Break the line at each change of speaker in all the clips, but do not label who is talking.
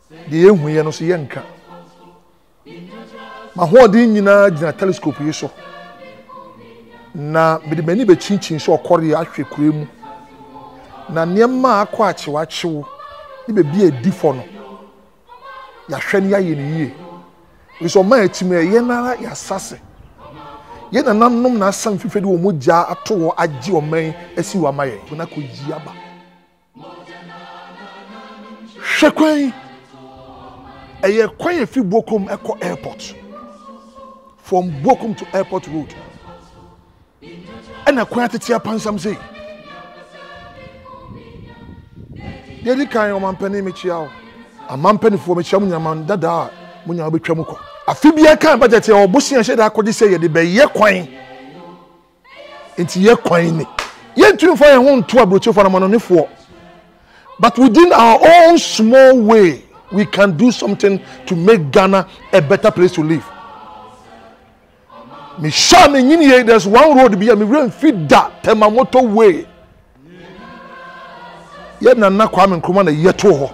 de ehu ye no so ye nka ma ho de nyina gina telescope yi so na me de mani be chinchin so okore ahwe kure mu na niema akwa achewa chewo ni be bi edifo no ya hwe ne ya ye ne yie so ma etime ye nara ya sase ye na nanom na asam fifedi wo mogya ato wo agi o man asi wa maye na ko ji aba hwekwan eye kwan efi Bokom eko airport from Bokom to airport road ana kwan atete apansam sei dedi kan o mampani me chia o amampani fo me chia munyaman dada munya betwa mu ko afibia kan budget e obosia hye da akodi sei ye de be ye kwan enti ye kwan ni ye ntun fo ye ho nto abrocho fo na mononefo but within our own small way we can do something to make Ghana a better place to live. Me sure me nyini there's one road be me rain feed that tema motorway. Ye na na Kwame Nkrumah na yeto ho.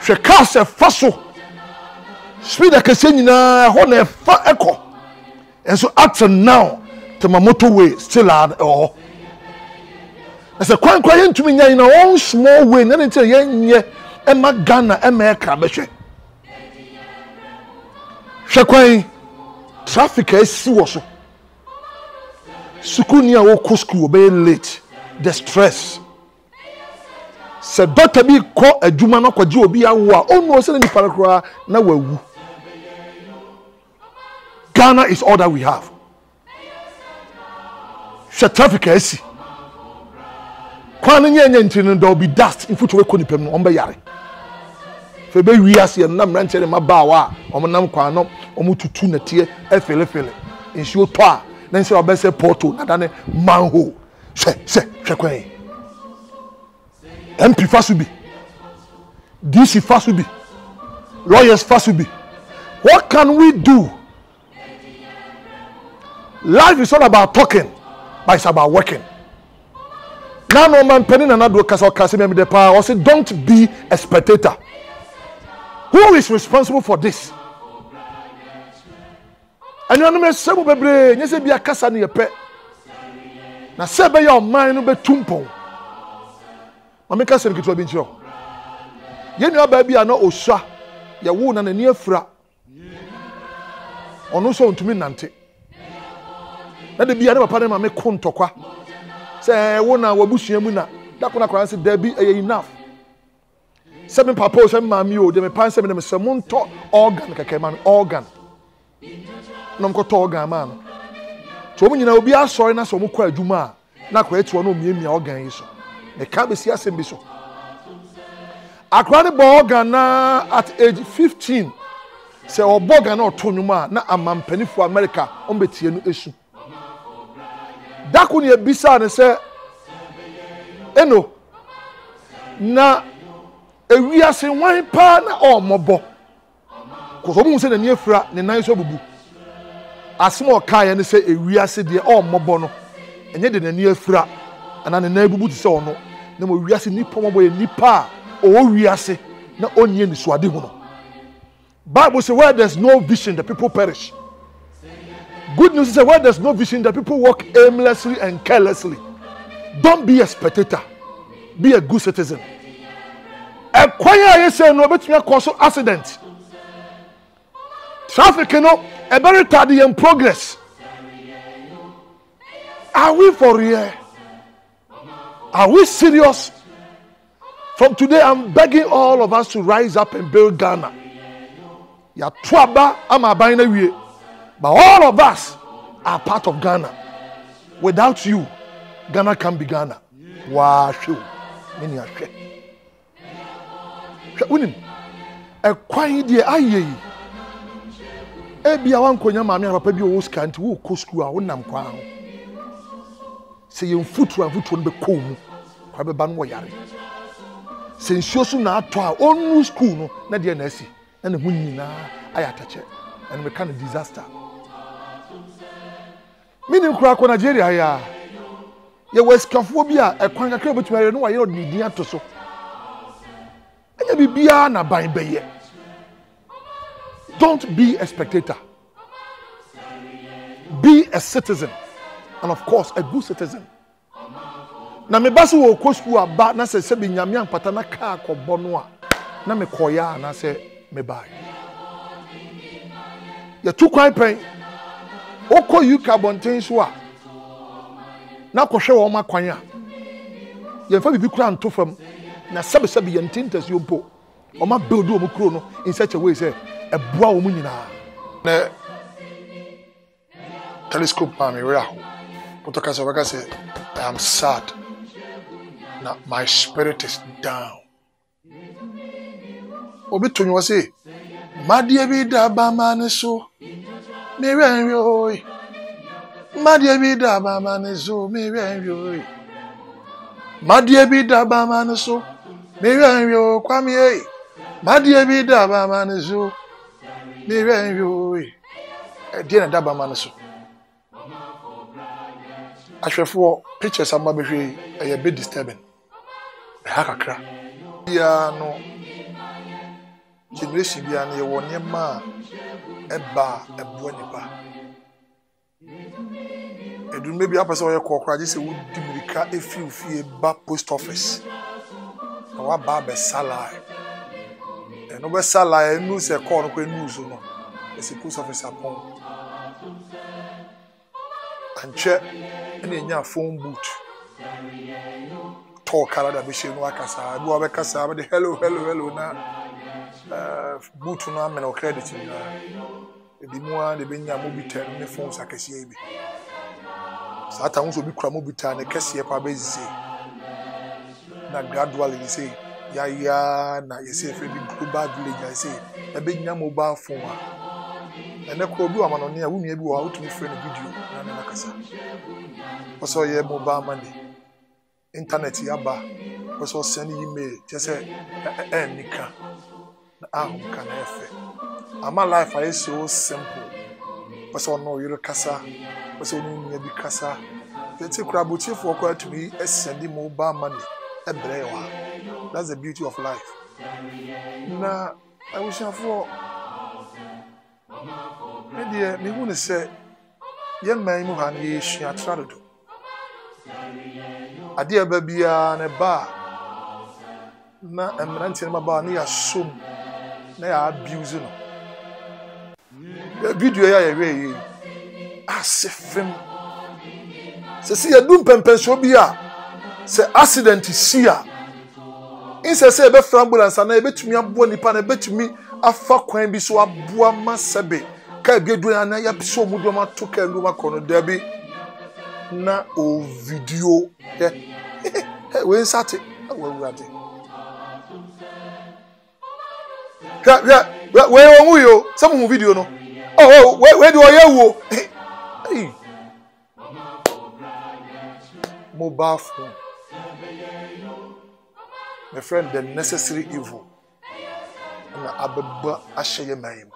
Hwe car se faso. Speed akese nyina ho na fa eko. And so up to now tema motorway still are oh. As a kwan to me in our own small way na nti ye Emma Ghana America behwe. Hwekwan traffic esi wo so. Sukuni a wo ko school be late. The stress. Se doctor bi ko adwuma no kwaje obi awo a onu se ni parakra na wawu. Ghana is all that we have. Se traffic esi. Kwan nye ntino there will be dust in footwe ko nipem no ombe yare. Fe be wiase na mranche ne mabawa omnam kwan no omututu na tie efele nsuo to a na nse obese porto na dane manhole se hwekwan MP fasubi DC fasubi lawyers fasubi. What can we do? Life is not about talking, but it's about working. Now no man penny na do kasa me the power. I say don't be a spectator. Who is responsible for this? And you know se mo bebre nyese bia kasa ne yepe. Na se be your mind no be tumpon. Mama kasa nkitu abi nchiro. Ye nua ba bia na osua ye wo na nani afura. Ono so ntumi nante. Na de bia ne papa ne mama kontokwa. Se wo na wabusua mu na da kona kran se da bi enough. Seven papa o seven mami o de me pan seven me se monto organ keke man organ. No mko to organ man. To mu nyina obi asori na so mko adwuma na kwa etu no miemia organ yi so. Me ka be si asem bi so. Akra ne bo organ na at age 15 se obogan na oto nwuma na amampanifo America on betie no esu. Dako ne ebisa ne se eno na ewiase wan pa na omobo ko mu se na ni afura ne nan so bubu asem o kae ne se ewiase de omobo no enye de na ni afura ana ne nan bubu ti se ono na mo wiase ni pomobo ye nipa o wiase na onye ni so ade hu no. Bible say where there's no vision the people perish. Good news is that where there's no vision the people walk aimlessly and carelessly. Don't be a spectator, be a good citizen. A choir you say no between cause accident. Traffic no a very tardy in progress. Are we for real? Are we serious? From today I'm begging all of us to rise up and build Ghana. Ya twaba ama baina wie. But all of us are part of Ghana. Without you, Ghana can be Ghana. Wow, many are share. Unim, a quiet dear aye. Ebi awan konya mami papa bi o ska nti wo ko school a wonam kwa ho. Se yen futu an be kom kwa be ban wo yare. Se nsuo so na ato a onu school no na de na asi. Na ne hu nyina ayatache. And we can disaster. Minim kura ko Nigeria ya. Ye weskafo bi a ekwan kakra betuma ye no wa ye odidi ato so. Anya bibia na ban beye. Don't be a spectator. Be a citizen. And of course, a good citizen. Na me basu wo ko school aba na se bi nyame ampata na ka akobɔ no a na me koya na se me bai. Ya tu kwan pen. Oko you carbontain so a na kɔhwɛ wo ma kwan a. Ye fa bibi kura nto fam na sabe ye ntintas yo mpo. O ma build wo mo kuro no in such a way say e boa wo mu nyina. Na telescope ma me ra ho. Potoka so baka say I am sad. Now my spirit is down. Obi to you say, Madie bi da ba man so. Me wen oi. Madie bi da ba man so. Me wen oi. Madie bi da ba man so. Me wen oi. Kwame e. Madie bi da ba man so. Me wen oi. E die na da ba man so. Ahwefo pictures am ba hwe a bit disturbing. Hakakra. Ya no. Generation bia na ye wo nyema eba ebo nipa. Edun mebi apese wo ye kokora je se wo dimirika efiufie ba post office. Na wa ba be salary. No be salary enu se call no ko enu so no. E post office apon. Anche ene nya phone booth. Talk Canada be she no akasa bi wa be kasa be hello na boot no am no credit ni e bi mu a de be nya mobile ne phone sakasi bi sata won so bi kura mobile ne kase pa be zi na gradually you say ya na you say fe bi global village I say e be nya mobile phone a ene ko bi wa ma no ne a wo nua bi wa utumi frɛ no video na kasa so ye mobile money internet yaba also send email just say nika ahum kana efe ama life is so simple also no you kasa also no nya bi kasa tete krabuti for kwa to be send mobile money ebrewa. That's the beauty of life. Na I wish for media me who say yen man mu han ye hia tradodo ade aba bia ne ba na emrante ne ba na ya som na ya abuse no video ya we asefem se si ya dum pempenso bia se accident si a inse se be fra ambulance na ebetumi aboa nipa na ebetumi afa kwan bi so aboa masebe ka biedu na ya so mudo ma to ka ndu ma kono dabi na o video we sate awurade we won yo some video no we do oyewo mobile phone my friend the necessary evil na ababa ahye mayim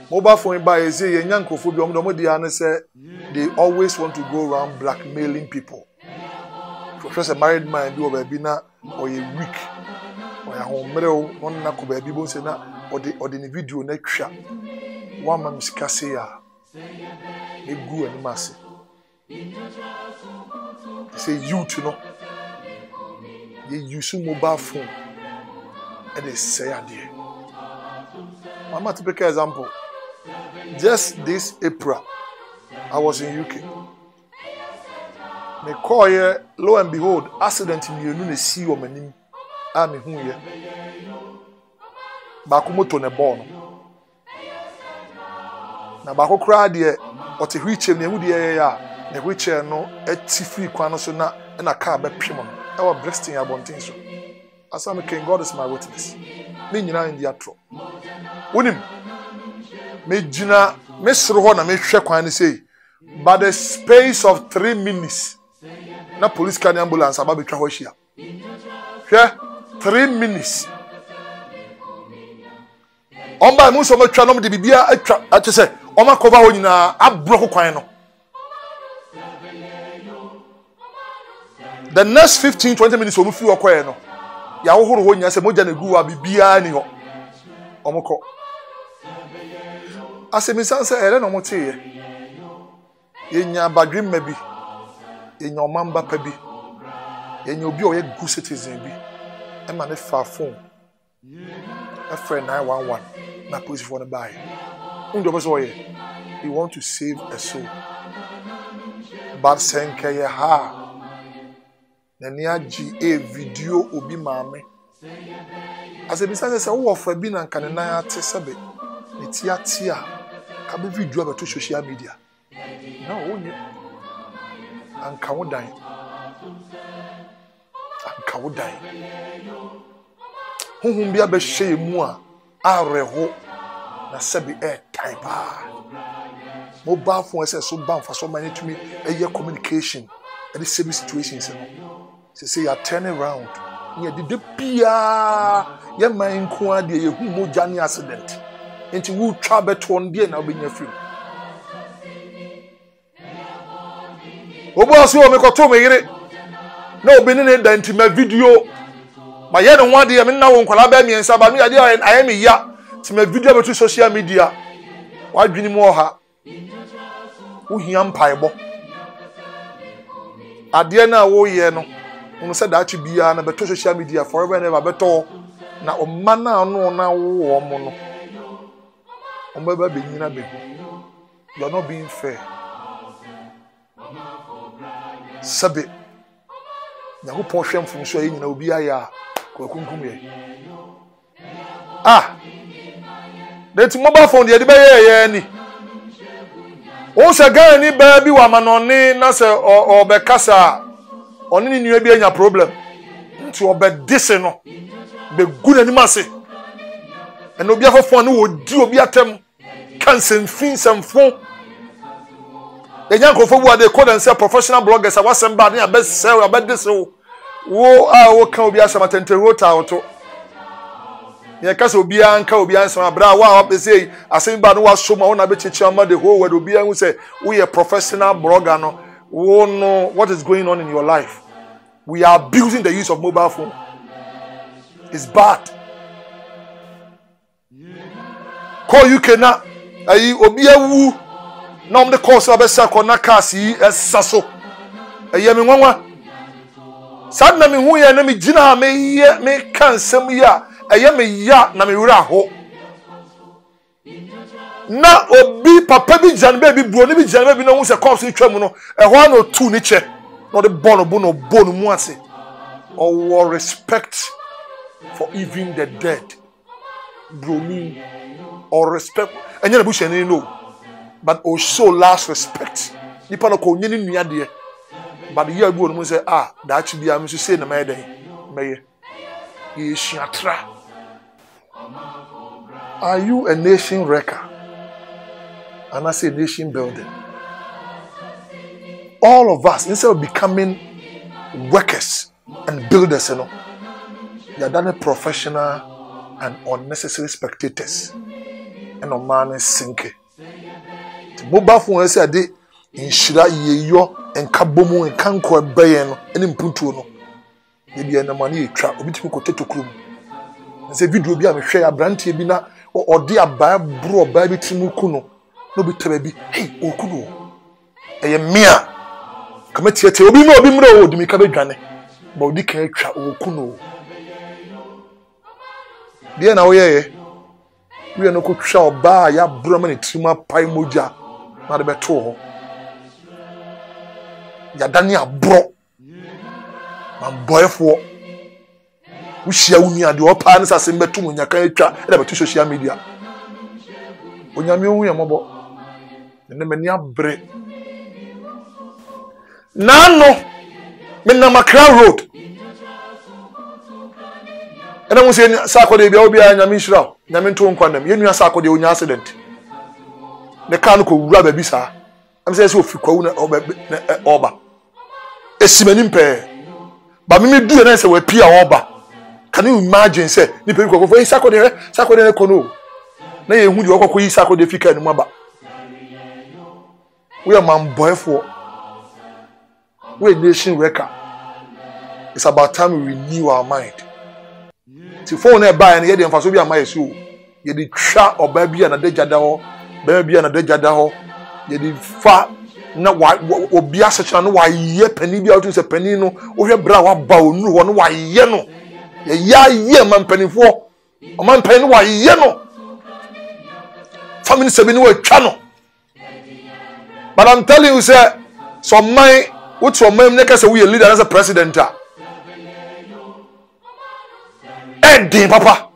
mobile phone by say ye nyankofo bi omdo dia no say they always want to go around blackmailing people. Professor married man bi oba bi na or ye weak or ya homreo on na ko ba bi bo say na or the video na twa one man skase ya egu animase say youth no ye use mobile phone and they say ade mama typical example. Just this April, I was in UK. Me call here, lo and behold, accident in you no see o manim. Me hu here. Ba ko moto ne ball no. Na ba ko kra de o te wheelchair ne hu de ya ne wheelchair no ati free kwan no so na car be pim no. E wa Brixton ya bontin so. Asam King God is my witness. Me nyina in the atro. Wonim me jina me soro ho na me hwe kwan ni say by the space of 3 minutes na police car ambulance aba betwa ho hia hwe 3 minutes on ba mu so matwa no de bibia atwa ate say o ma cover ho nyina abro kwan no the next 15-20 minutes o mu fi okoye no ya wo horo wo nya se moja na gu wa bibia ni ho omko asemisanse ere no mote ye nya badwem ma bi ye nya omamba pa bi ye nya obi o ye good citizen bi e ma ne fa phone a friend 911 na police for the buy ndo boso ye you want to save a soul but senke ye ha na ni agi e video obi maame asemisanse se wo fa bi na nkan na ate sebe tia ka be video about social media na onye anka wodan honhom bia be hye mu a areho na sebe type mobile phone say so ban for so many to me communication and the same situations say you turn around you the pia ya man ko ade ye hu moja ni accident enti wo twa beto ndie na obenya free obo aso me koto me yire na obeni ne da ntima video ma ye ne ho ade ye me na wo nkwala ba miensa ba me ade aye me ya ti me video beto social media wa dwini mu oha wo hia mpaebo ade na wo ye no unu se da chi bia na beto social media forever and ever beto na o mana no na wo mo no Omeba benyina be. You are not being fair. Sabe. Na go pon hwem fun so ayi nyina obi aya ko kunkum ye. That mobile phone de be ye ni. O se gan ni ba bi wa manone na se o be kasa oni ni nua bi anya problem. Nti o be dise no. Be gu na ni mase. And obi afofo no wo di obi atem kan semfin semfo the young people they call themselves professional bloggers I was somebody a best sell about this wo kan obi asama tente rota auto ye kasa obi anka obi ansama bra wa be say asem ba no wa so ma wona be chechi ama the whole world obi an say we a professional blogger no wo know what is going on in your life. We are abusing the use of mobile phone. It's bad. Call you cannot ayi obi awu na om de course abesa ko na kasi esaso ayi me nwanwa sad na me hu ye na me gina me kan sem ya ayi me ya na me wura ho na obi papa bi janbe bi bro ni bi janbe bi na hu se course twam no ho na otu ni che no de bono mu ase or respect for even the dead bro me or respect and you bush any no but also last respect nipa no ko nyini nua de but the year go no say that should be am so say na my day meye ye shiatra. Are you a nation wrecker and I say nation building? All of us, instead of becoming workers and builders, you know, you are done professional and unnecessary spectators. And a man is sinking. The mobile phone is a day in Shira Yeyo and Kabomu and Kanko Bayan and in Puntuno. Maybe an money trap, a bit of potato crew. And say, video be a share brandy bina or dear bab bro baby Timukuno. No be baby, hey, Okuno. A mere committee will be no bimro, the Mikabegane, but the can't trap Okuno. Dear now, we are no could show ba ya Brahman Tima Pai Moja, not a better. Yadania bro, my boy for we share unia the opans as in betum when you can't chat about social media. When you mean we are mobile, and the mania bread. Nano, Menamakra Road. And I was saying, Sako de Biobia and Yamishra, Yaminton Quandam, you knew Sako de Unia accident. The Kanko rubber bisa. I'm saying so Fukona Oba. A Simenimpe. But me do an answer with Pia Oba. Can you imagine, say, Nippon go for Sako de Kono? Nay, who you walk with Sako de Fika and Maba. We are man boy for. We're nation wrecker. It's about time we renew our mind. ti phone e ba ye de mfaso bi ama yesu ye de twa oba bi na de jada ho ba bi na de jada ho ye de fa na obi asechana no wa ye pani bi auto se pani no wo hwe bra wa ba onu ho no wa ye no ye man panifo o man pani no wa ye no family sebi no wa twa no. But I'm telling you, sir, some man, what's your man? Next, say we a leader as a president. Eddie, Papa,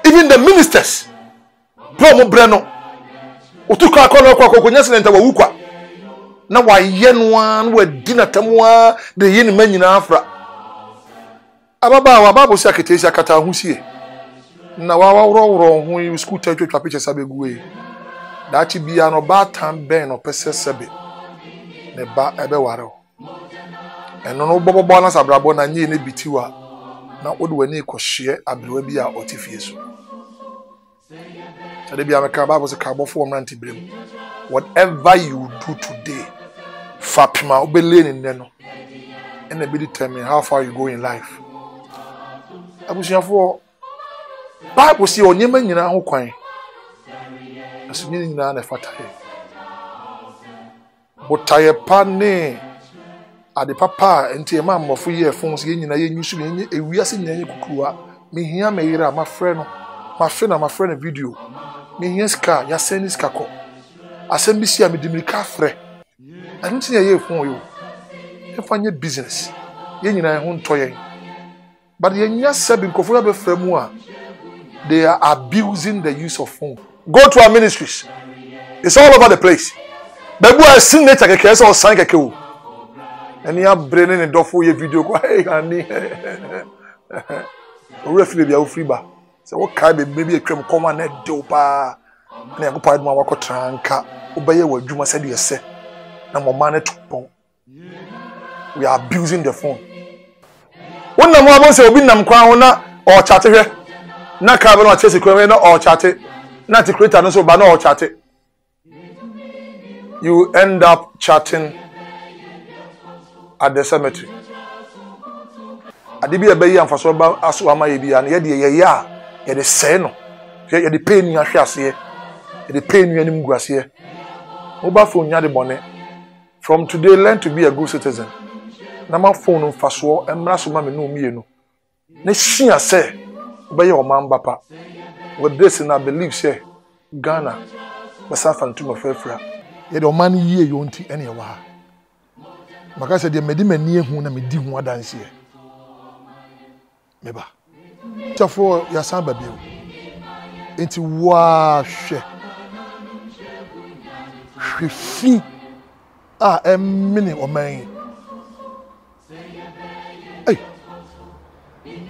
even the ministers, Promo Breno, Utuka Kono Kwako, Nyasinenta Wukwa. Now, why yen one with dinner tamwa, the yen men in Afra. Ababa, Babu Sakatesa Kata Husi. Now, our wrong when you school take your picture Sabegwe. That be an oba time ben or pese sebe. Ne ba ebe waro. And no bobo bonus abrabo na nye ne bitiwa. Na odu weni ko share abrewe bi a otifieso. Tade bi ameka Bible say kabo for nanti brem. Whatever you do today, fapima obele ni neno. And be determine how far you go in life. Abusiafo Bible say onyema nyina ho kwan. Asumini nyina na fatahe. Botaye pane ade papa enti ema mmofo ye fon se nyina ye nyusu ye ewiase nyina ye kukuwa mehia meyira ma frɛ no ma frɛ no video mehia ska ya send ska ko asem bi si a medimika frɛ anti ye ye fon yo e fanye business ye nyina ho nto ye but ye nya sabi nkofo be frɛ mu a they are abusing the use of phone. Go to our ministries. It's all over the place. Babu a signature keke so sign keke o. Eni a brain ni dofo ye video ko hey ani. O refile bia o free ba. Se wo kai be maybe atwam koma na de pa. Na yakọ pa aduma wakọ tranka. Obaye wa adwuma se de ese. Na mama na tupon. We are abusing the phone. Wonna mo abon se obi nam kwan ho na o chate hwe. Na ka be no chese kwan na o chate. Na ti creator no so ba na o chate. You end up chatting at the cemetery. Adibi ebe yi amfaso ba aso ama ye bia na ye de ye ya ye de se no. Ye de pain ni ahwe ase ye. Ye de pain ni anim gu ase ye. Oba phone nya de bone. From today learn to be a good citizen. Na ma phone mfaso emra so ma me no mienu. Na hia se oba ye o man bapa. With this and I believe say Ghana basafa ntuma fafra. Ye de man yie yonti ene wa. Maka se de medi mani ehu na medi hu adanse ye. Meba. Tafo ya samba bi. Enti wa hwe. Hwefi a emene oman. Hey.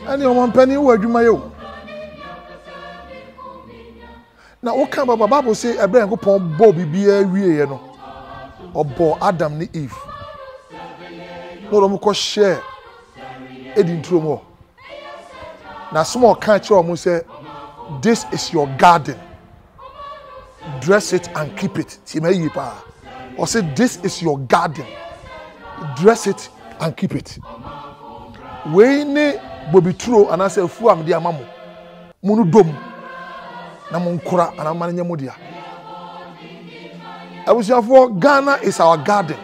Ani oman pani wo adwuma ye o. Na oka baba Bible say ebre Yankopon bo bibia wie ye no. Obo Adam ni Eve. No ro mo ko share edintro mo. Na small kan kire mo say this is your garden. Dress it and keep it. Ti ma yi pa. Or say this is your garden. Dress it and keep it. We ne bobituro anase fu am dia mamo. Munu dom. Na munkura anamane nyamudia. Abusiafo Ghana is our garden.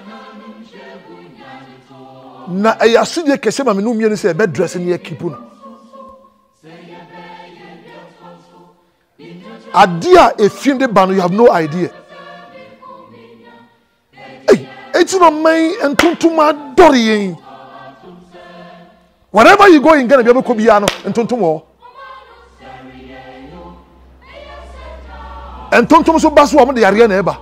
Na ayasudie kese ma menu mienu se be dress ne keep no. Adia efinde banu you have no idea. Hey, it's no man entontuma dori. Wherever you go in Ghana be able ko bia no entontomo. And tontom so baso am de yare na eba.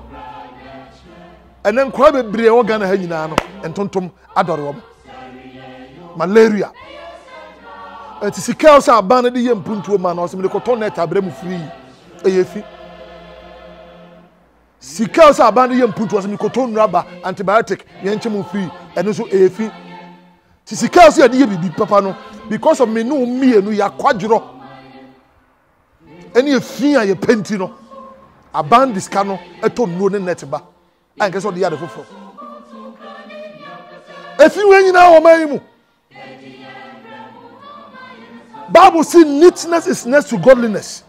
Enen kwa bebre e Ghana ha nyina no and tontom adore wo. Malaria. Eti sikao sa ban de ye mpuntuo ma na osem de koton net abrem free. Eyefi. Sikao sa ban de ye mpuntuo osem koton raba antibiotic ye nchemu free. Eno so eyefi. Ti sikao sa de ye bibi papa no because of me no mienu ya kwadworo. Eni efi a ye penti no. Aban diskano eto no ne net ba anke so de ya de fofo efi we nyina wo man mu Bible says neatness is next to godliness.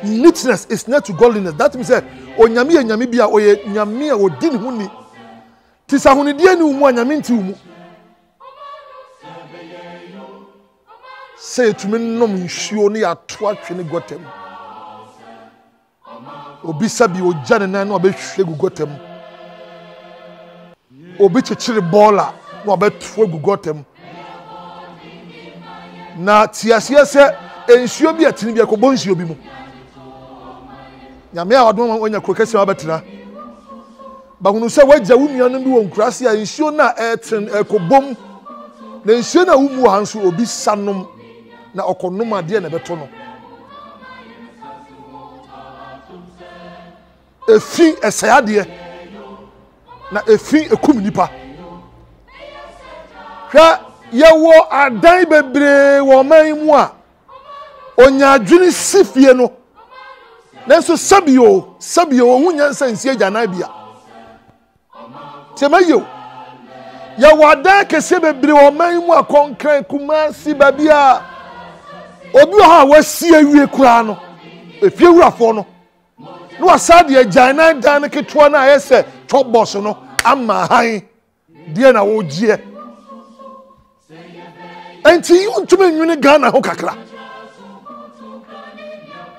Neatness is next to godliness. That means that onyame nyame bia oye nyame a odi ne ho ni. Tisa ho ne die ni umu nyame nti umu. Say to me nom nsuo ne ato atwe ne gotem. Obi sabi ogya ne nan no abehwe gugotem. Obi chechire bola no abeto gugotem. Na tiasie se ensuo bi atini bi akobɔ nsuo bi mu. Nyame a wadom onya krokesi abetena. Ba hunu se wagya wunua no bi wɔ nkurase a nsuo na ɛten ekobom. Na nsuo na wumu hanso obi sanom na okonom ade na beto no. Efi esayade na efi ekum nipa. Hwa yewo adan bebre wo man mu a onya adwene sifie no nanso sabio hunya nsansie agyanan bia temayo yewo adan kese bebre wo man mu a konkran Kumasi babia obi ha wasi awie kura no efie wurafo no no asade agyanan dan ketwa na ayese top boss no ama han die na wo gie enti untumi nwene Ghana ho kakra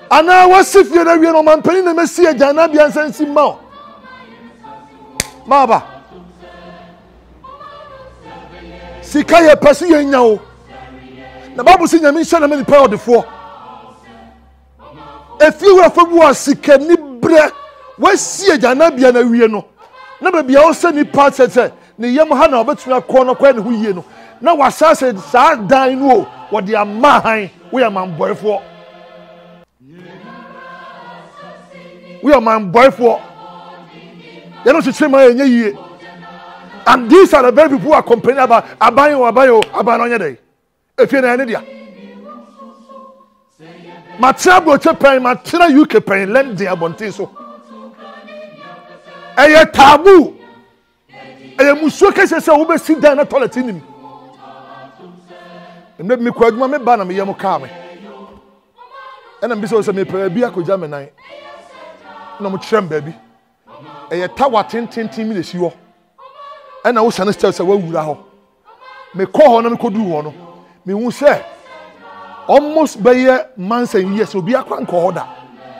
ana wasifie na wie no mampani na mesi agyanan bia nsansi ma maba sika ye pese ye nya o na babu si nyame hye na me nipa odefo efi wura bu asika ni bre wasi agyanan bia na wie no na ba bia o se nipa sese ne yem ha na obetumi akọ no kwa ne ho yie no na wasase sa dan no wo de amahan we am boyfo you know to say my yie and these are the very people who are complaining about abayo onye dey efie na ne dia matrabo chepen matra UK pen lend the abontin so eye tabu eye musuo kese se wo be sit down na toilet nim me kwa adwuma me ba na me yam ka me ena mbi so me pa bi akogya me nan na mo kyerem ba bi eye tawa tintintin mi le si ho ena wo sane step se wa wura ho me ko ho na me kodu ho no me hu se almost by months and years obi akwa nko ho da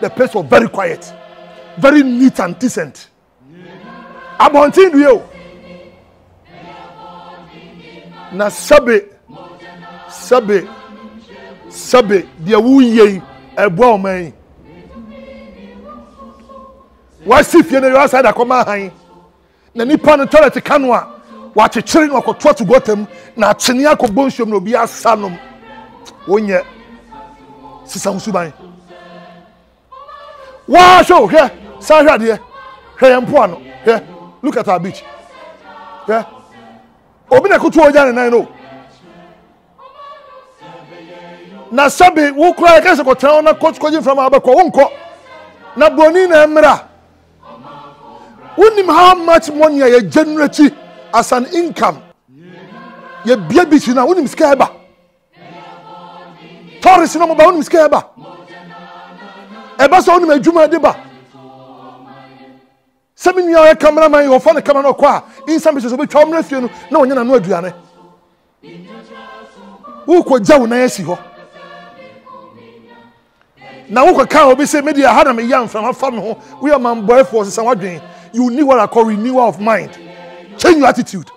the place was very quiet, very neat and decent. Abontin duye o na sabe dia wuye ebo oman wasifie na yo side akoma han na nipa no toilet kanwa wa chechire no akoto to gotem na achene akobɔ nsuom na obi asanom wonye sisa husuban wa show here sa hwade hwe mpo ano here look at our beach here obi na kutu oja ne nan no na sabi wo kura ka se ko tan na koji from abako wonko na boni na emra unim how much money you generate as an income ye bia beach na unim ska eba tourist no mo ba unim ska eba so unim adwuma de ba semi nua ya cameraman yo fa na camera no kwa in some places obi twa omra fie no na onya na no aduane wo ko jaw na yesi ho na wo ko ka obi say media ha na me yam from afam ho we are man boy for say wadwen you need what I call renewal of mind. Change your attitude.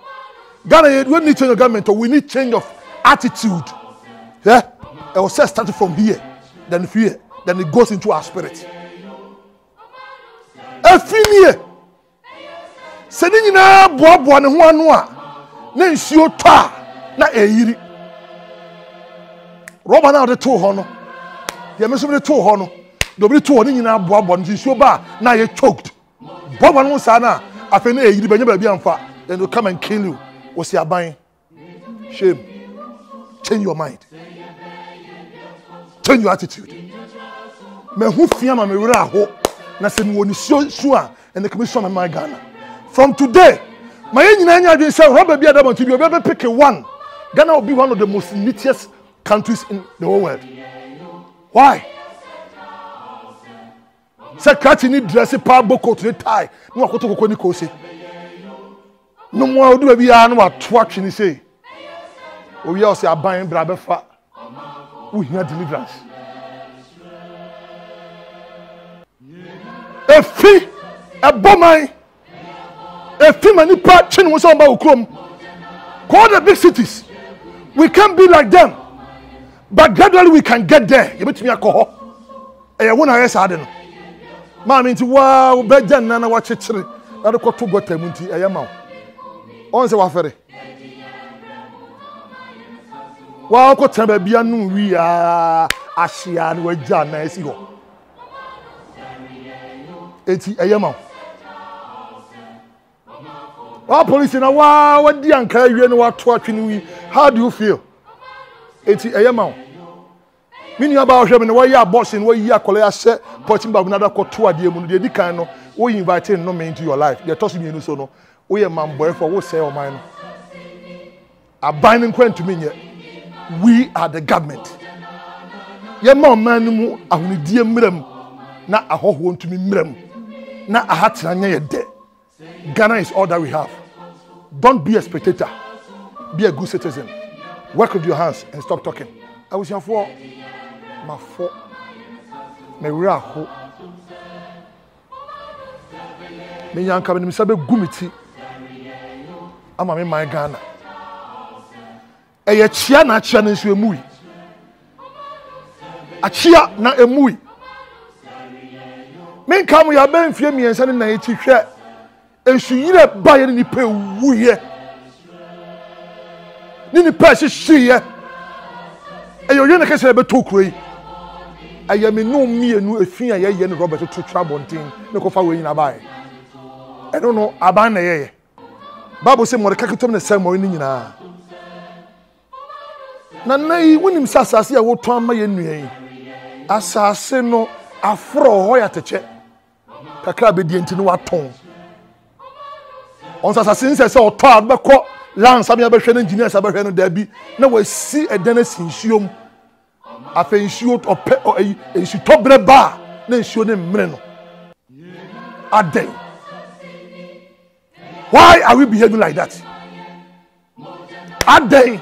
Ghana, we need change your government, or we need change of attitude. Yeah, it will start from here, then fear, then it goes into our spirit. Efimie, sending na boabo ne ho anu a na nsuo twa na eyiri. Roba na de to ho no. Ye me so de to ho no. Do be to ho ni nyina boabo nsuo ba na ye choked. Bobo no sana afa na eyiri banya ba bi amfa then they come and kill you. What's your buying? Shame. Change your mind. Change your attitude. Me hu fia ma me wura ho na se me woni sua and the commission my Ghana. From today, my nyina nya adwen say roba bi adabon to bi obi pick one. Ghana will be one of the most neatest countries in the whole world. Why? Say catching it dressing power boko to the tie. No akoto koko ni kosi. No more odu e bia no atwatwe ni say. O ya o say aban bra be fa. We hear deliverance. Efi ebomai. Efi mani pa chin wo so ba okrom. Call the big cities. We can't be like them. But gradually we can get there. You betimi akọ. E won na yes ade no. Ma me nti wa be janna na wa chechire. Na de kwoto gota mu nti eye ma. On se wa fere. Wa ko tan ba bia nu wi a ahia na wa janna esi ho. Eti eye ma. Police na wa di anka wie no wa to atwene wi. How do you feel? Eti eyema. Mini aba hwe me no wa ya boss no wa yi akole ya hye pochim babu na da koto ade mu no de dikan no wo invite no me into your life. The toss me no so no. Wo ye man boy for wo say o man no. Aban nkwan to me nye. We are the government. Ye ma man mu ahunidie mram na ahoho ntumi mram na ahatena nya ye de. Ghana is all that we have. Don't be a spectator. Be a good citizen. Work with your hands and stop talking. I was here for my fault. Me raho. Me yanka me misabe gumiti. Ama me my Ghana. Eye chia na chia na nsu emui. Achia na emui. Me nka mo ya be mfie miensa ne na echi hwe. Ensu yire ba ye ni pe wuye. Ni pa hihye ayo ye na kese be tokuro yi aye me no mienu afin aye ye ne Robert to trabontin ne ko fa we nyina bae I don't know aban na ye Bible say Mordecai kitom ne sem mo ni nyina na nai wonim sasase ya wo to ama ye nuan asase no afro ho ya teche kakra be die ntini waton on sasase nse se o to abekọ land sabi abehwe na engineers abehwe no da bi na we si edana sinsuom afa nsuo ope ensu tobre ba na nsuo ne mmre no adai. Why are we behaving like that? Adai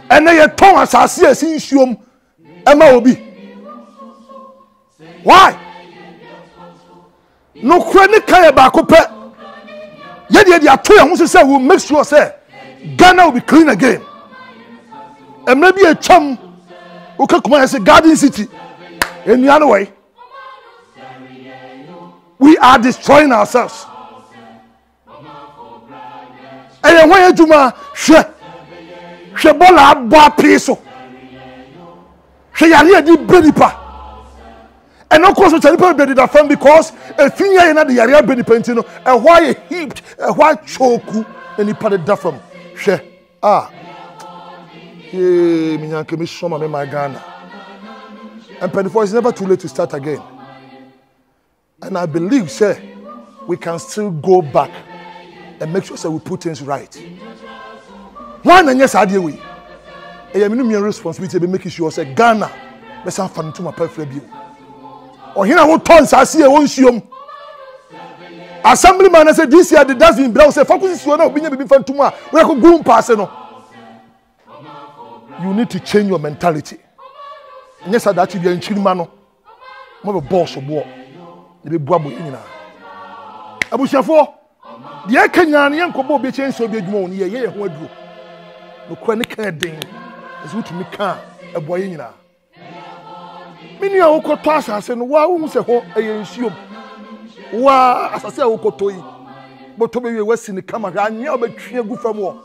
ene ye ton asase asinsuom ema obi. Why? No kwani kan ba ko pe yedi say will make sure say Ghana will be clean again. And maybe a chum who can come and say Garden City in the other way. We are destroying ourselves. And when you do my shebola ba piso. She yali di benipa. And of course, we tell people that from because a thing here in the area benipentino, and why heaped, and why choku, and he padded that from she minyanke me shoma me my Ghana. And 24 is never too late to start again. And I believe, sir, we can still go back and make sure we put things right. One and yes, I deal with. And I mean, responsibility to making sure say Ghana, let's have fun to my perfect view. Or here I will turn I see a one shium. Assemblyman said this year the dustbin brown say focus is no be fan tomorrow. We could go pass no. You need to change your mentality. Yes, that you be in Chilimano. Mo be boss of war. You be boabo yina. Abushafo. The Kenya yan kobo be change so be adwuma oni ye ho aduro. No kwa ne kan den. Ezu tumi kan eboye yina. Mini a wokoto asase no wa hu se ho eyensuom wa asase a wokoto yi boto be we wasi ni kama ga anya obetwe gu fam wo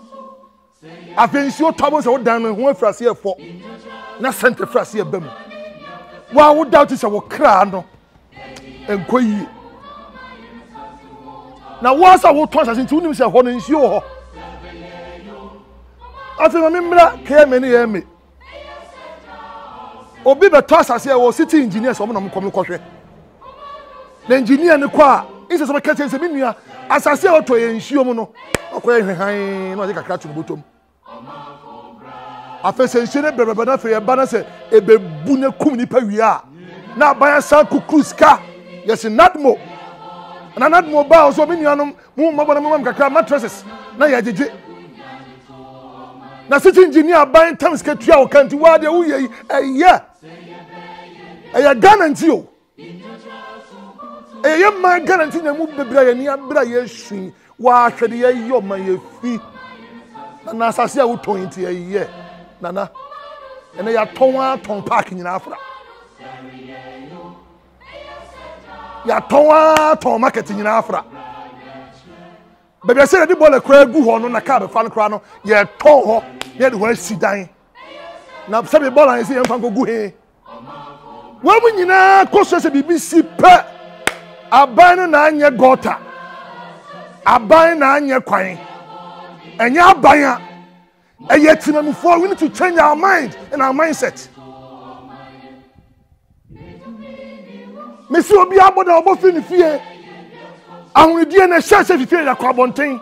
afensuo tobo se wo dan no ho afrase efo na center frase e bam wa wo doubt se wo kra no enkoyi na wo asa wo to asase nti unim se ho no nsuo ho afema memra ke me ni ye me obi be to asase e wo city engineers o mo na mo kom kohwe na engineer ne kwa isa so ka se menua asase e to ye nsuo mu no okoye hwehan na o je kakra to botom afesenshene bebebe na fe ba na se ebebu ne kum nipa wia na ban san kukuska yes nadmo na nadmo ba so bi nuanom mu mabo na mu kakra mattresses na ya jeje na city engineer ban times ke tua o kanti wa de wo ye eye guarantee o eye ma guarantee na mu bebra ye ni abra ye hwi wa hwede ye yo ma ye fi na asase a wo ton nti eye nana ene ya ton park nyina afra ya ton market nyina afra bebe se de ball kra gu ho no na ka be fa no kra no ye ton ho ye de wa sidan na se be ball an se ye mfa gu he wa mu nyina koso se BBC pe aban no na anye gota aban na anye kwan enya aban a we need to change our mind and our mindset. Messi obi aboda obo fi ni fie ahunidie na hyase fifie ya kwa bonten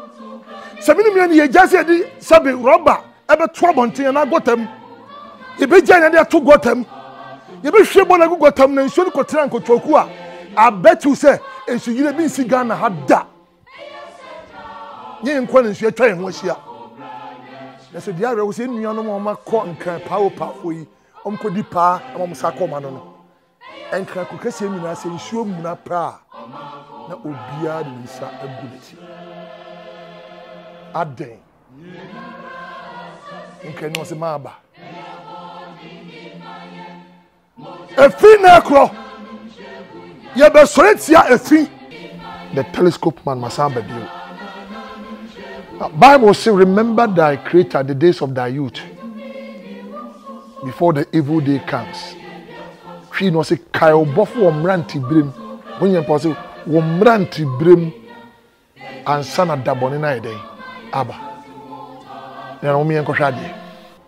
sabini mi na ye jase di sabe rubber ebe to bonten na gotam ye be janya de to gotam ye be hwe bola gotam na nsuo ko tran ko toku a abetu se ensu yire bi nsi Ghana hada nye nkwa na nsuo atwa ho ahia na se dia rewo se nuanom o makọ nkan power yi omkodi pa amom sakoma no enkan ko kase nyina se nsuo muna pra na obia de nsa aguleti aden nkan no se maaba efi na kro ye be soretia efi the telescope man masamba dio. Bible says, remember thy creator the days of thy youth before the evil day comes. She no say kayo bofo omranti brim. When you say omranti brim and sana daboni na eden aba. Na no mi enko hwade.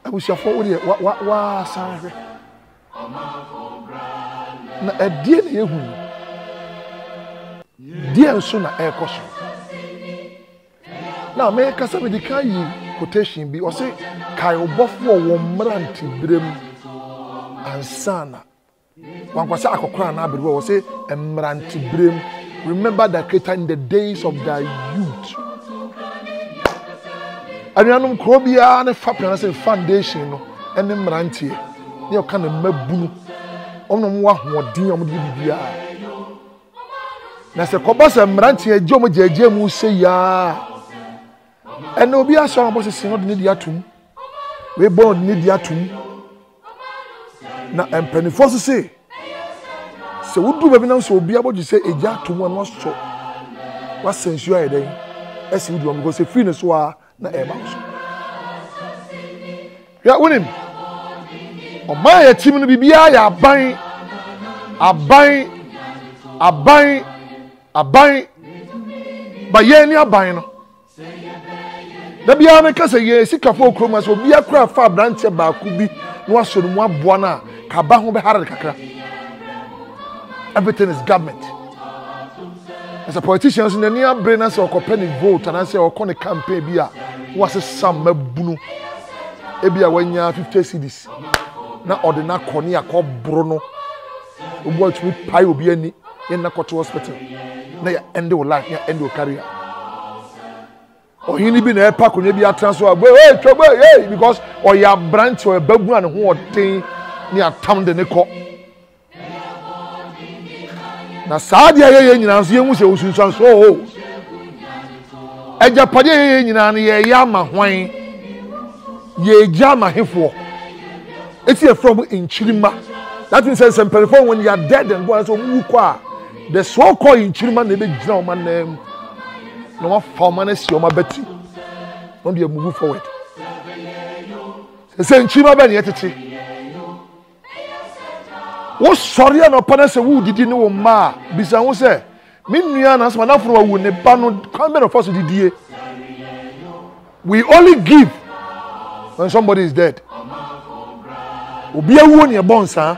Abusiafo wo de wa sanhwe. Na edie na yehu. Die nso na ekoso. Now, me kasa me dika yi quotation bi o say kayo bofo wo mranti brem ansana wankwasa akokora na abere wo say mranti brem remember that creator in the days of thy youth anuanum krobia na fapia say foundation no ene mranti ne o kana mabunu omnom wa hoodin omde bibia na se kobasa mranti agye jeje mu say ya and obi aso abo se no de dia tum we born de dia tum na empenifo se wudu baby na so obi abo se eja tum no so wa sensu aye den esi wudu am go se free ne so a na e ba so ya wonim o ma ya tim no bibia ya aban ba ye ni aban no da bia me kase ye sikafo okroma so bia kra fa branche ba ku bi no aso no mu aboa na ka ba ho be harade kakra. Everything is government. As a politician so near brain as or company vote and say or con campaign bia was some mabunu e bia wanya 50 cedis na ordina koni akọ bro no obo to pay obi ani ye na koto hospital na ya end your life ya end your career. Or he be na epa konya bi transfer hey trouble hey because or ya branch or bagu an ho odin ni atam de ne ko na saade ye nyina so ye hu se osunsan so ho ejapade ye nyina na ye ya ma hwan ye ja ma hefo eti e from inchirima that means say perform when you are dead and go so mu kwa the so called inchirima na be gina o man na no one forman si o ma beti no dey move forward say inchirima be na yetete wo sorry na pana se wo didi ne wo ma bisa wo se me nua na so na foro wo ne ba no kan be no force didie. We only give when somebody is dead. Obi awu ne bonsa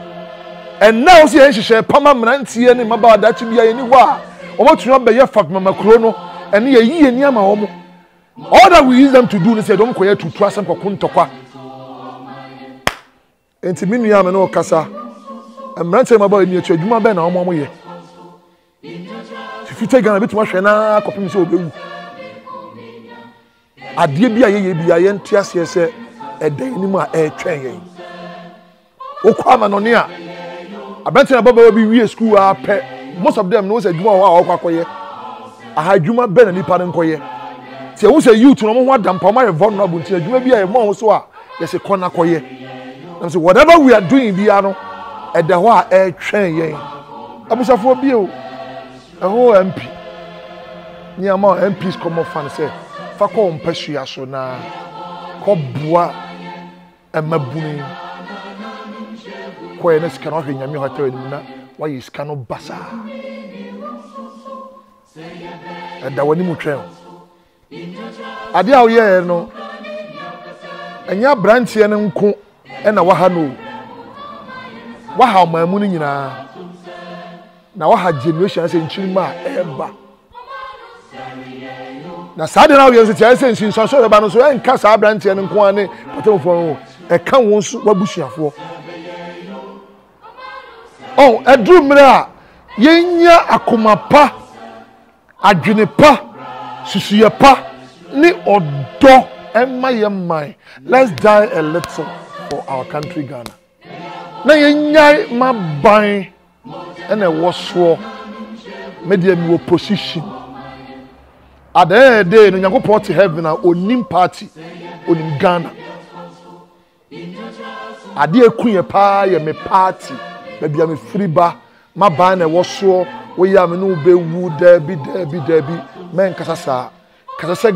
and now see ehihye pama mrantie ne maba adachi bia ye ni ho a omotunu be ye fak mama kro no ene ye yie ni ama wo mo all that we use them to do ne say don koye tutu asem kokon tokwa enti me nua me no kasa mmerante ma ba ni etu adwuma be na omo ye fifite Ghana bituma hwe na akopim se obewu ade bi ayeye bi aye ntiase se edan ni mu a etwen yen okwa ma no ne a abante na baba bi wie school a pe most of them no say adwuma wa akwakoye aha adwuma be na nipa nkoye ti e wo say youth no mo ho adampa ma ye vulnerable nti adwuma bi aye mo ho so a ye se kona koye na say whatever we are doing bi ano eda ho a etwen yen abusafo bi o eho MP ni ama MPs come fan say fa ko mpasua so na ko boa emabuni ko ene sika no hwe nyame hotel ni na wa yi sika no basa eda wani mu twen ade a wo ye no enya branch ye nko ena wa ha no wa ha mamu ni nyina na wa ha generation say nchirima eba na sade na wo ye say say nsin so ba no so enka sa branch ye nko ane potemfo e ka won so wabusuafo oh edru mra yenya akomapa adwene pa susuye pa ni odo emma yemman let's die a little for our country Ghana na yenya maban ene woso media mi opposition at the end of the day no yakopon to heaven na onim party onim Ghana ade ekuye pa ye me party bia me free ba maban na woso wo ya me no be wu da bi men kasa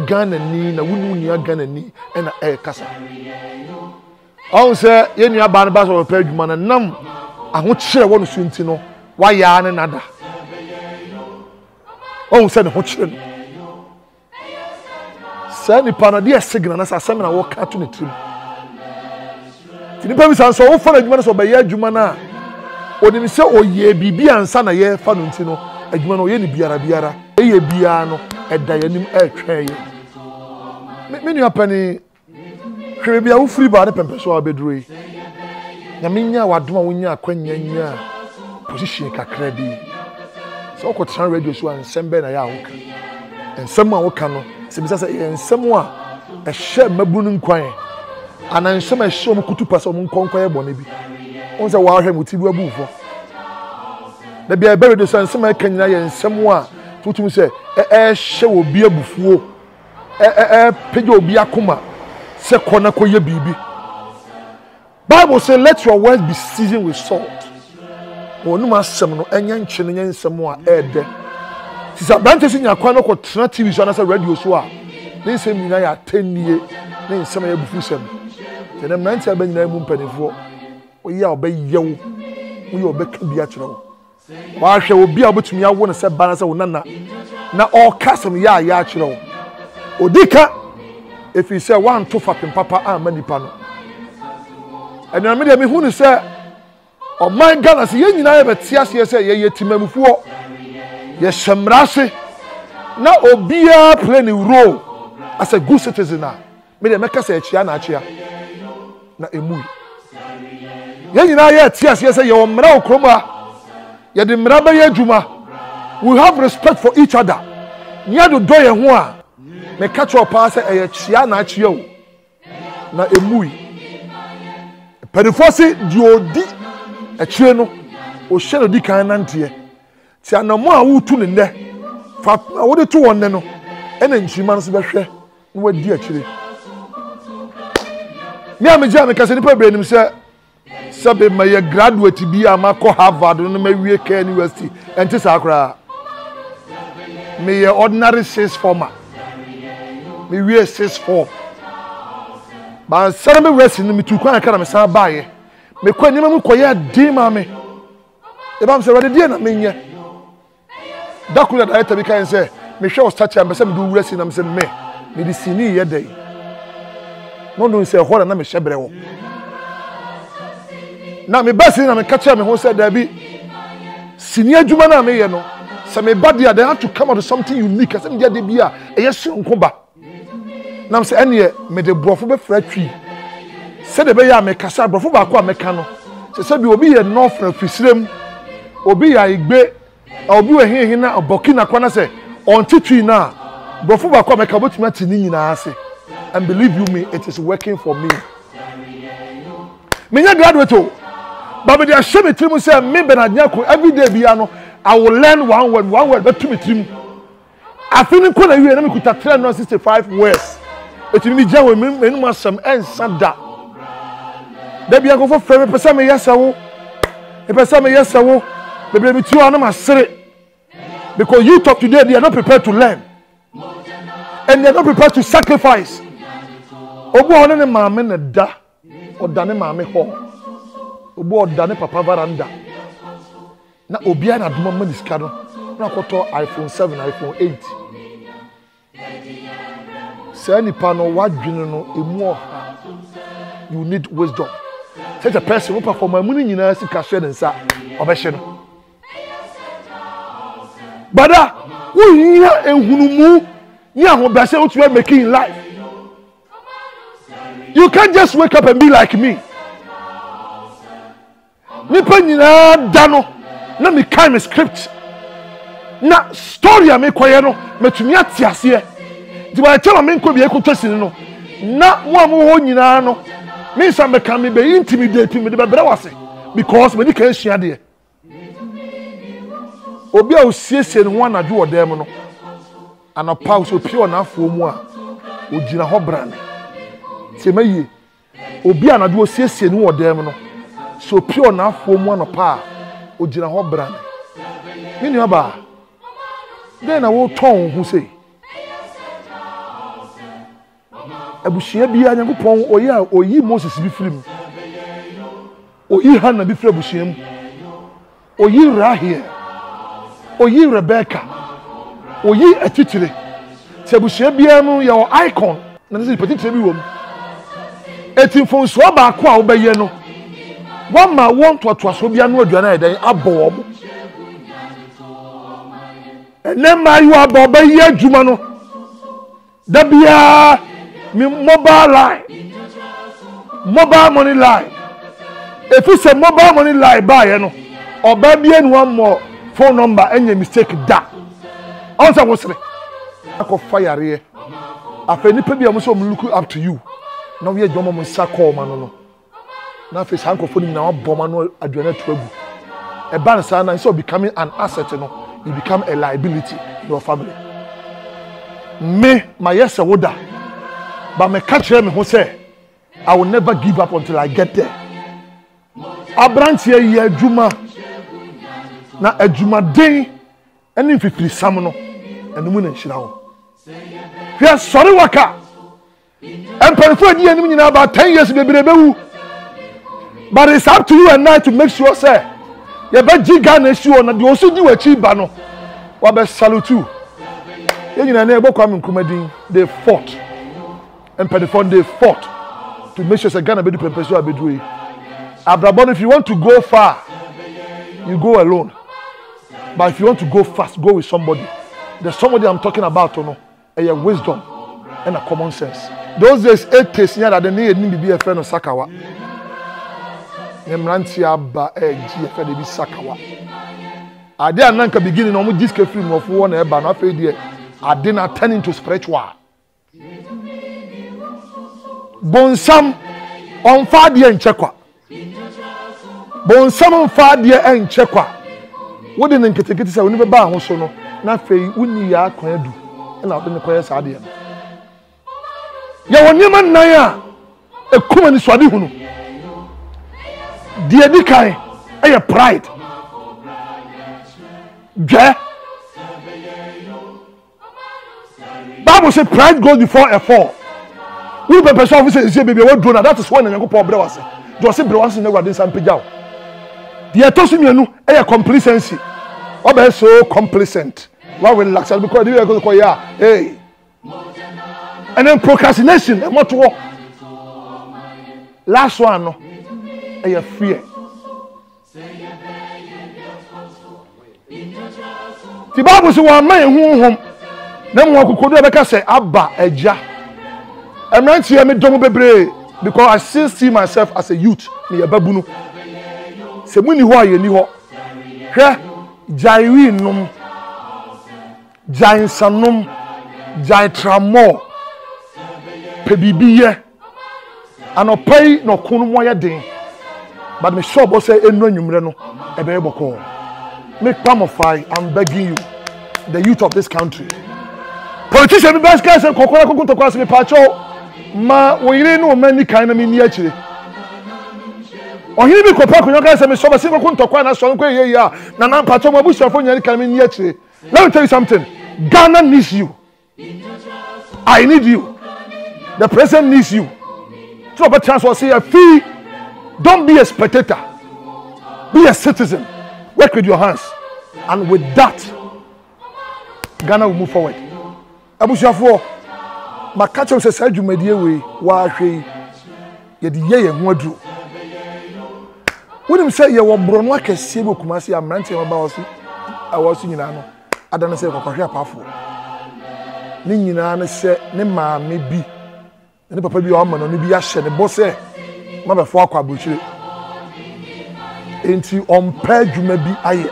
Ghana ni na wunu nia Ghana ni ena kasa on say ye nua ba no ba so pa adwuma na nam aho kire wo no sunti no wa ya ne nada on say ne ho kire no say ni pa na de signal na sa asem na wo ka to ne trim ti ni pa mi san so wo fa adwuma na so ba ya adwuma na onim se oye bibi ansa na ye fa no nti no adwuma no ye ni biara eye bia no eda yanim etwen ye me nua pani hwe bia wo free ba ne pempeso abeduro yi na menya wadoma wonya akwanya nya position kakra bi so ko tran radio so ansem be na ya woka ensem a woka no se bisa se ensem a ehye mabunu nkwan anansem ehye om kutupa se om nkonkon ye bone bi on se wa hwe mutibu abufo da bia be radio so ensem akanyina ye ensem a tutum se ehye obi abufuo pege obi akoma se kona koye bibi Bible say let your words be seasoned with salt onu masem no enya nkyene nya nsem a ede sisa branches nya kwa no ko tena TV so na se radio so a ne nsem nyina ya tenie ne nsem ya bufu sem te na mrantia ba nyina mu mpanifo oyi a obayew oyi obeka bia kyerɛ wo wa hwɛ obi a obetumi awo ne se ba na se wonana na all kasem ya kyerɛ wo odika if you say one to fucking papa amanipa no and na me dey me hu ni say oh my God say ye nyina ye betia say ye yetimamufuo ye hwemrase na obia play ni role as a good citizen na me dey make say achia na achia na emu ye nyina ye tia say ye o mra okroma ye de mra ba ye adwuma we have respect for each other nya do ye ho a me catch up pass e chia na chia o na emu perifosi di odi achire no o hye no di kan nante ti anamo a wutu ne nne fa wo de to wonne no ena nchima no so behwe no wadi achire mi amegya me kase nipa benim se be my graduate bi amako Harvard no ma wie ka university enti sa akra me ordinary sales former me wie 6-4 ba sara me wresi no me tu kwan aka na me san baaye me kwa nyima mu koye adi ma me e ba me se rade die na menye dakula da eta bi kan se me hwe o start am be se me du wresi na me se me di sini ye dai no do se hora na me hyebre wo na me basi na me kacha me ho se da bi sini adwuma na me ye no se me ba dia they have to come out with something unique as me dia de bia e ye sonko ba nam se ene me de brofo be fra twi Said the Baya make a sab for Bako Mecano. Said you will be a north of Fisrim, Obi Igbe, or be a hina or Burkina Kwanase, on Titri now. Before Bako Mecabot Matinina, and believe you me, it is working for me. Menya graduate, but they are showing me say me Benadnyako every day piano. I will learn one word, but to me trim. I think when you and me could 365 words. It will be Joe minimum some and Sanda. There be a go for frame person, yes, I will. A person, yes, I will. The baby 2 animals say because you talk today, they are not prepared to learn, and they are not prepared to sacrifice. Obo on the mamma da or dane mammy home. Obo dane papa veranda. Na obia na duma maniska no na koto iPhone 7 iPhone 8 say nipa no wadwene no emu oha. You need wisdom. Such a person who perform amuni nyina sika hwe den sa obehye no bada wo yia enhunumu nya ho bese what you are making in life. You can't just wake up and be like me. Nipa nyina dano na me kind of script na story a me koye no metumi atiase e di ba tell me nko bi ekotwasini no na mo ho nyina no me sam be kan me be intimidate me de be bere wase because me di kan hia de obi a osiesie no anadwo odem no anopa so pure na afo mu a ogina ho brand se maye obi anadwo osiesie no odem no so pure na afo mu anopa ogina ho brand me ni aba den na wo ton hu sei abushia bia Nyankopon oyi Moses bi firim oyi Hannah bi fira abushia mu oyi Rahel oyi Rebecca oyi atitire ti abushia bia mu ya o icon na se petitire bi wom etimfo so ba ko a wo beye no one ma won to so bia no aduana e den abo wo ene ma yu abo beye adwuma no da bia me mobile money line. If you say mobile money line buy no or baby and one more phone number and you mistake that. Answer was I could fire here. After any people I'm so looking up to you. Now we are Jomo Sako man no. Now face uncle phone now bomano adrena trouble. A banner and so becoming an asset no, you become a liability in your family. Me my yes woda. But me catch him who say I will never give up until I get there. Abrantie ye adwuma na adwuma den ene fifiri sam no ene mu na nhira ho. Hwe sorry waka. Emperifo adi anim nyina about 10 years beberebewu. But it's up to you and I to make sure say ye be giga na issue na de osu di wachi ba no wa be salute you. Ye nyina na ebo kwa nkumadin they fought. And they fought to make sure Ghana be the purpose of doing. Abrabon, if you want to go far, you go alone. But if you want to go fast, go with somebody. There's somebody I'm talking about, no, a wisdom and a common sense. Those days, 8 days, that they need to be a friend of Sakawa. Nemrantia ba GFN be Sakawa. I did not beginning on this film of one eba na fe I did not turn into spiritual. Bonsam on fadia en chekwa. Bonsam on fadia en chekwa. What didn't get say we ba ho so no na fei uni ya kwan adu na ode ne koye sa de no. Ya woni man nan a ekuma ni swade hu no. Die di kai e pride. Dwe Bible say pride goes before a fall. We be person officer say baby what do na that is when Nyankopon bre wase. Do say bre wase na gwade nsam pagyaw. The tosu mienu e complacency. Obe so complacent. Why will relax because you go to ya. Hey. And then procrastination e moto. Last one no. E fear. The Bible say one man honhom. Na mo akokodo e be ka say aba agya. Emranti me domo bebre because I still see myself as a youth. Me ababuno. Se muni ho ayeni ho. Hwe jaiwi num. Jai sanum. Jai tramo. Pebibiye. Anopai no kunu mo ya den. But me sure bo say enu anwumre no ebe boko. Make pamofy, I'm begging you, the youth of this country. Politicians be best guys and kokora kokun to kwase me pacho. Ma woyire no mani kan na me ni akire. Ohiri bi kopa kunyo kan say me so be se kokun to kwa na so nko ye ya na na pacho mo bushafo nyani kan me ni akire. Let me tell you something. Ghana needs you. I need you. The president needs you. So but chance was say a fee. Don't be a spectator. Be a citizen. Work with your hands. And with that, Ghana will move forward. Abushafo, makacho se sa dwumadie we wa hwe ye de ye ho aduru. Wonim say ye wo bro no akese be Kumasi amrante ma ba wosu awosu nyina no adana se kokohwe apafo. Ni nyina no se ne maame bi ne papa bi o ma no bi ya hye ne bo se ma be fo akwa abuchire. Enti ompa dwuma bi aye.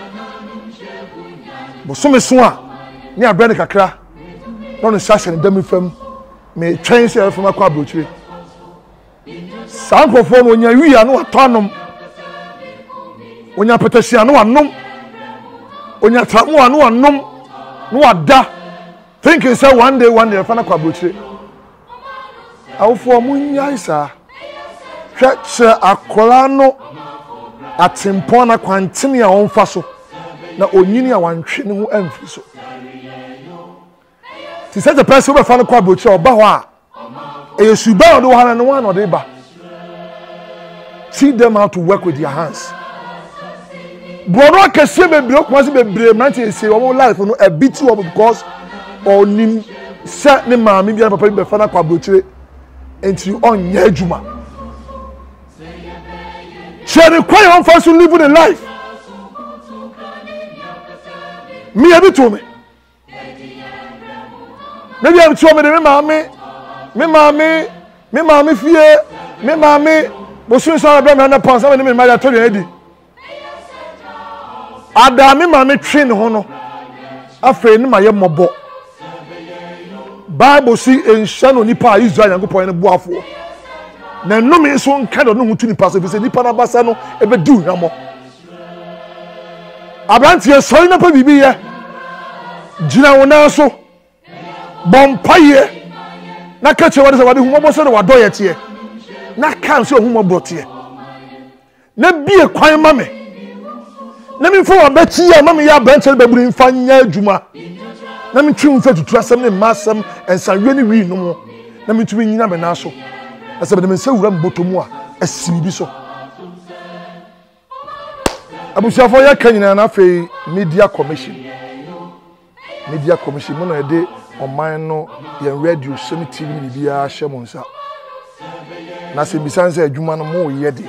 Bosome so a ni abrane kakra no no sase ne dami fam me twen se fam akwa abuchire. Sankofo no nya wi anu atonom. Onya petesi anu anom. Onya tramu anu anom. No ada. Thinking say one day fana kwa abuchire. Awofo munya isa. Hwetche akola no atempo na kwantene a wonfa so na onyini a wantwe ne ho amfi so. Ti say the person we fa no kwa bochi oba ho a eyesuba no wana no wana de ba. Teach them how to work with their hands. Brono kese bebre Kumasi bebre mante say omo life no a bit of because onim se ne maami bia papa bi be fa na kwa bochi enti onye adwuma. She require one for to live in life. Me a bit to me. Maybe I'm to me mommy fear, me mommy, but soon some of them are not pounds. Some of them in my told you already. Ada me mommy train hono. Afraid my young mobo. Bible see in Shano Nipa Israel and go point a boafo. Na no me so nka do no hutu nipa so be nipa na basa no e be du hwamo abrantie so na pa bibi ye gina wona so bompaye na ka che wade se wade humo so de wado ye tie na kan so humo botie na bie kwan ma me na me fo abati ya ma me ya abrantie be buru mfa nya adwuma na me twi mfa tutu asem ne masem ensanwe ne wi no mo na me twi nyina me na so asa be me se wura mbotomu a asimi bi so abusiafo ya kanyina na fe media commission mo na de oman no ye radio semi tv ni bia hye mo nsa na se bisanse adwuma no mo ye de